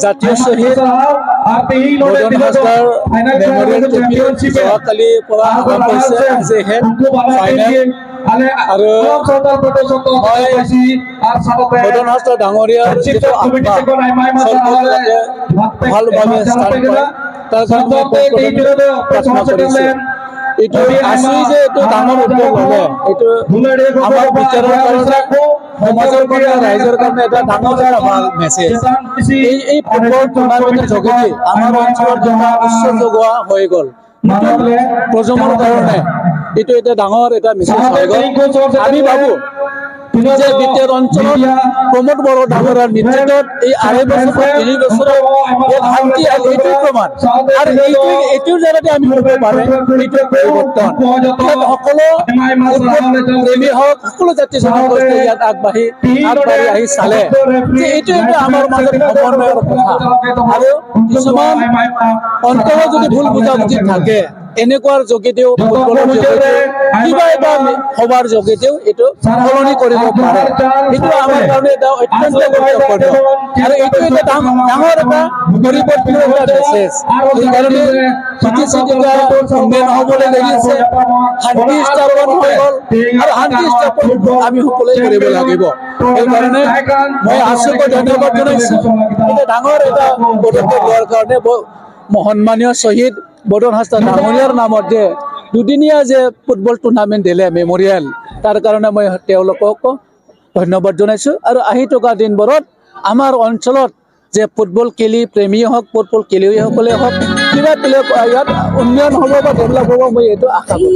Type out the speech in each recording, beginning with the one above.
জাতীয় শ্বহীদ বদন হাজদাৰ memorial trophy যোৱাকালিৰ পৰা আৰম্ভ হৈছে আজিহে ফাইনেল আৰু মই বদন হাজদা ডাঙৰীয়াৰ যিটো আত্মা সৰ্বতে ভালভাৱে ষ্টাৰ্ট কৰে তাৰ কাৰণে প্ৰাৰ্থনা কৰিছোঁ। এইটো আজি যে এইটো ডাঙৰ উদ্যোগ হ'লে এইটো আমাৰ বিচাৰৰ কাৰণে সমাজৰ কাৰণে ৰাইজৰ কাৰণে এটা ডাঙৰ এটা ভাল মেছেজ। এই ফুটবল টুৰ্ণামেণ্টৰ যোগেদি আমাৰ অঞ্চলত এটা উচ্চ যোগোৱা হৈ গ'ল। প্ৰজন্মৰ কাৰণে এইটো এটা ডাঙৰ এটা মেছেজ হৈ গ'ল। আমি ভাবোঁ যে বিটিআৰ অঞ্চলত প্ৰমোদ বড়ো ডাঙৰীয়াৰ নেতৃত্বত এই 2.5 বছৰ 3 বছৰত ইয়াত শান্তি আহিল, এইটোৱে প্ৰমাণ। আৰু এইটোৰ জৰিয়তে আমি ক'ব পাৰে এইটো পৰিৱৰ্তন। ইয়াত সকলো প্ৰেমী হওক, সকলো জাতি জনগোষ্ঠী ইয়াত আগবাঢ়ি আহি চালে যে এইটো আমাৰ মাজত সমন্বয়ৰ কথা। আৰু কিছুমান অন্তৰত যদি ভুল বুজাবুজি থাকে এনেকুৱাৰ যোগেদিও ফুটবলৰ যোগেদিও কিবা এটা সভাৰ যোগেদিও এইটো সলনি কৰিব পাৰে। এইটো আমাৰ কাৰণে এটা অত্যন্ত গুৰুত্বপূৰ্ণ আৰু এইটো এটা ডাঙৰ এটা পৰিৱৰ্তনৰ এটা মেছেজ। সেইকাৰণে উন্নয়ন হ'বলৈ লাগিছে, শান্তি স্থাপন হৈ গ'ল আৰু শান্তি স্থাপন আমি সকলোৱে কৰিব লাগিব। সেইকাৰণে মই আশোক ধন্যবাদ জনাইছোঁ। এটা ডাঙৰ এটা পদক্ষেপ লোৱাৰ কাৰণে সন্মানীয় শ্বহীদ বদন হাজদা ডাঙৰীয়াৰ নামত যে দুদিনীয়া যে ফুটবল টুৰ্ণামেণ্ট দিলে মেমৰিয়েল, তাৰ কাৰণে মই তেওঁলোকক ধন্যবাদ জনাইছোঁ। আৰু আহি থকা দিনবোৰত আমাৰ অঞ্চলত যে ফুটবল খেলি প্ৰেমী হওক, ফুটবল খেলুৱৈসকলে হওক কিবা ইয়াত উন্নয়ন হ'ব বা ডেভেলপ হ'ব মই এইটো আশা কৰোঁ।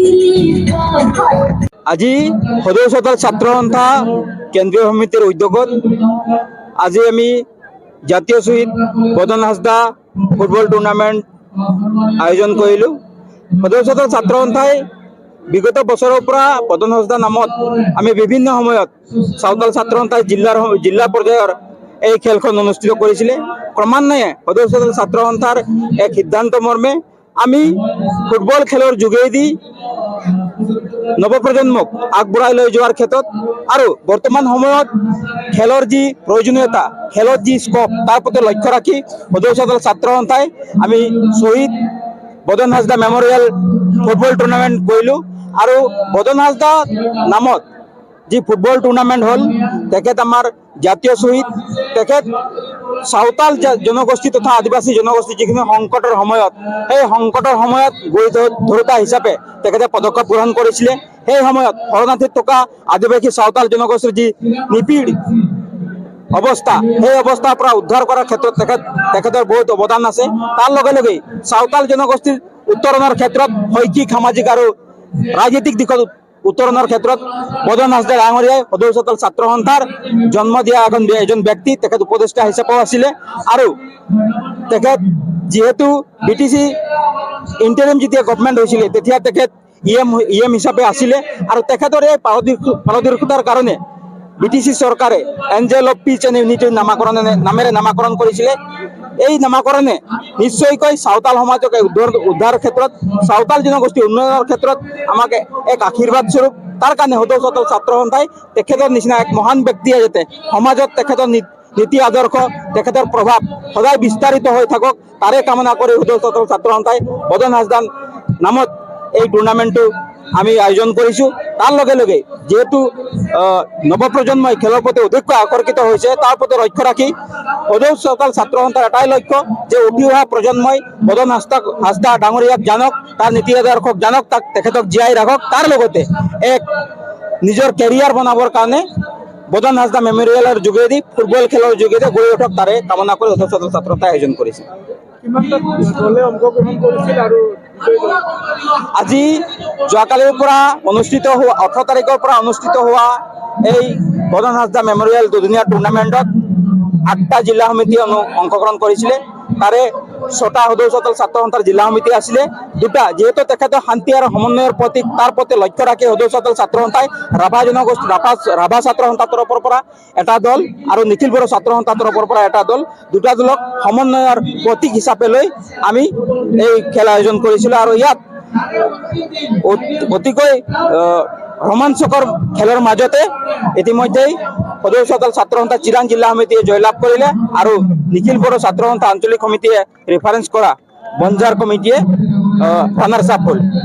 আজি সদৌ চতাল ছাত্ৰ সন্থা কেন্দ্ৰীয় সমিতিৰ উদ্যোগত আজি আমি জাতীয় শ্বহীদ বদন হাজদা ফুটবল টুৰ্ণামেণ্ট আয়োজন কৰিলোঁ। সদৌ চতাল ছাত্ৰ সন্থাই বিগত বছৰৰ পৰা বদন হাজদা নামত আমি বিভিন্ন সময়ত চাউতাল ছাত্ৰ সন্থাই জিলা পৰ্যায়ৰ এই খেলখন অনুষ্ঠিত কৰিছিলে। ক্ৰমান্বয়ে সদৌ চতাল ছাত্ৰ সন্থাৰ এক সিদ্ধান্ত মৰ্মে আমি ফুটবল খেলৰ যোগেদি নৱপ্ৰজন্মক আগবঢ়াই লৈ যোৱাৰ ক্ষেত্ৰত আৰু বৰ্তমান সময়ত খেলৰ যি প্ৰয়োজনীয়তা, খেলত যি স্কোপ তাৰ প্ৰতি লক্ষ্য ৰাখি সদৌ চতাল ছাত্ৰ সন্থাই আমি শ্বহীদ বদন হাজদা মেমৰিয়েল ফুটবল টুৰ্ণামেণ্ট কৰিলোঁ। আৰু বদন হাজদা নামত যি ফুটবল টুৰ্ণামেণ্ট হ'ল, তেখেত আমাৰ জাতীয় শ্বহীদ, তেখেত চাউতাল জনগোষ্ঠী তথা আদিবাসী জনগোষ্ঠী যিখিনি সংকটৰ সময়ত সেই সংকটৰ সময়ত গৈ ধৰোতা হিচাপে তেখেতে পদক্ষেপ গ্ৰহণ কৰিছিলে। সেই সময়ত শৰণাৰ্থীত থকা আদিবাসী চাউতাল জনগোষ্ঠীৰ যি নিপীড় অৱস্থা, সেই অৱস্থাৰ পৰা উদ্ধাৰ কৰাৰ ক্ষেত্ৰত তেখেতৰ বহুত অৱদান আছে। তাৰ লগে লগেই চাউতাল জনগোষ্ঠীৰ উত্তৰণৰ ক্ষেত্ৰত শৈক্ষিক, সামাজিক আৰু ৰাজনৈতিক দিশত উত্তৰণৰ ক্ষেত্ৰত বদন হাজদা ডাঙৰীয়াই সদৌ চতাল ছাত্ৰ সন্থাৰ জন্ম দিয়া এজন ব্যক্তি, তেখেত উপদেষ্টা হিচাপেও আছিলে। আৰু তেখেত যিহেতু BTC ইণ্টাৰিম যেতিয়া গভৰ্ণমেণ্ট হৈছিলে তেতিয়া তেখেত EM হিচাপে আছিলে। আৰু তেখেতৰ এই পাৰদৰ্শিতাৰ কাৰণে BTC চৰকাৰে এঞ্জেল অফ পিচ এণ্ড ইউনিটিৰ নামেৰে নামাকৰণ কৰিছিলে। এই নামাকৰণে নিশ্চয়কৈ চাউতাল সমাজক উদ্ধাৰৰ ক্ষেত্ৰত, চাউতাল জনগোষ্ঠী উন্নয়নৰ ক্ষেত্ৰত আমাক এক আশীৰ্বাদ স্বৰূপ। তাৰ কাৰণে সদৌ চতাল ছাত্ৰ সন্থাই তেখেতৰ নিচিনা এক মহান ব্যক্তিয়ে যাতে সমাজত তেখেতৰ নীতি আদৰ্শ, তেখেতৰ প্ৰভাৱ সদায় বিস্তাৰিত হৈ থাকক তাৰে কামনা কৰি সদৌ চতাল ছাত্ৰ সন্থাই বদন হাজদা নামত এই টুৰ্ণামেণ্টটো আমি আয়োজন কৰিছোঁ। তাৰ লগে লগে যিহেতু নৱপ্ৰজন্মই খেলৰ প্ৰতি অধিককৈ আকৰ্ষিত হৈছে, তাৰ প্ৰতি লক্ষ্য ৰাখি সদৌ চতাল ছাত্ৰ সন্থাৰ এটাই লক্ষ্য যে উঠি অহা প্ৰজন্মই বদন হাজদা ডাঙৰীয়াক জানক, তাৰ নীতি আদৰ্শক জানক, তেখেতক জীয়াই ৰাখক। তাৰ লগতে এক নিজৰ কেৰিয়াৰ বনাবৰ কাৰণে বদন হাজদা মেমৰিয়েলৰ যোগেদি, ফুটবল খেলৰ যোগেদি গঢ়ি উঠক তাৰে কামনা কৰি সদৌ চতাল ছাত্ৰ সন্থাই আয়োজন কৰিছে। আজি যোৱাকালিৰ পৰা অনুষ্ঠিত হোৱা 18 তাৰিখৰ পৰা অনুষ্ঠিত হোৱা এই বদন হাজদা মেমৰিয়েল দুদিনীয়া টুৰ্ণামেণ্টত 8টা জিলা সমিতি অংশগ্ৰহণ কৰিছিলে। তাৰে 6টা সদৌ চতাল ছাত্ৰ সন্থাৰ জিলা সমিতি আছিলে, 2টা যিহেতু তেখেতৰ শান্তি আৰু সমন্বয়ৰ প্ৰতীক, তাৰ প্ৰতি লক্ষ্য ৰাখি সদৌ চতাল ছাত্ৰ সন্থাই ৰাভা জনগোষ্ঠী ৰাভা ছাত্ৰ সন্থাৰ তৰফৰ পৰা এটা দল আৰু নিখিল বড়ো ছাত্ৰ সন্থাৰ তৰফৰ পৰা এটা দল, 2টা দলক সমন্বয়ৰ প্ৰতীক হিচাপে লৈ আমি এই খেল আয়োজন কৰিছিলোঁ। আৰু ইয়াত অতিকৈ ৰোমাঞ্চকৰ খেলৰ মাজতে ইতিমধ্যেই সদস্য দল ছাত্ৰ সন্থা চিৰাং জিলা সমিতিয়ে জয়লাভ কৰিলে আৰু নিখিল বড়ো ছাত্ৰ সন্থা আঞ্চলিক সমিতিয়ে ৰেফাৰেন্স কৰা বঞ্জাৰ কমিটিয়ে ৰানাৰ্ছ আপ হ'ল।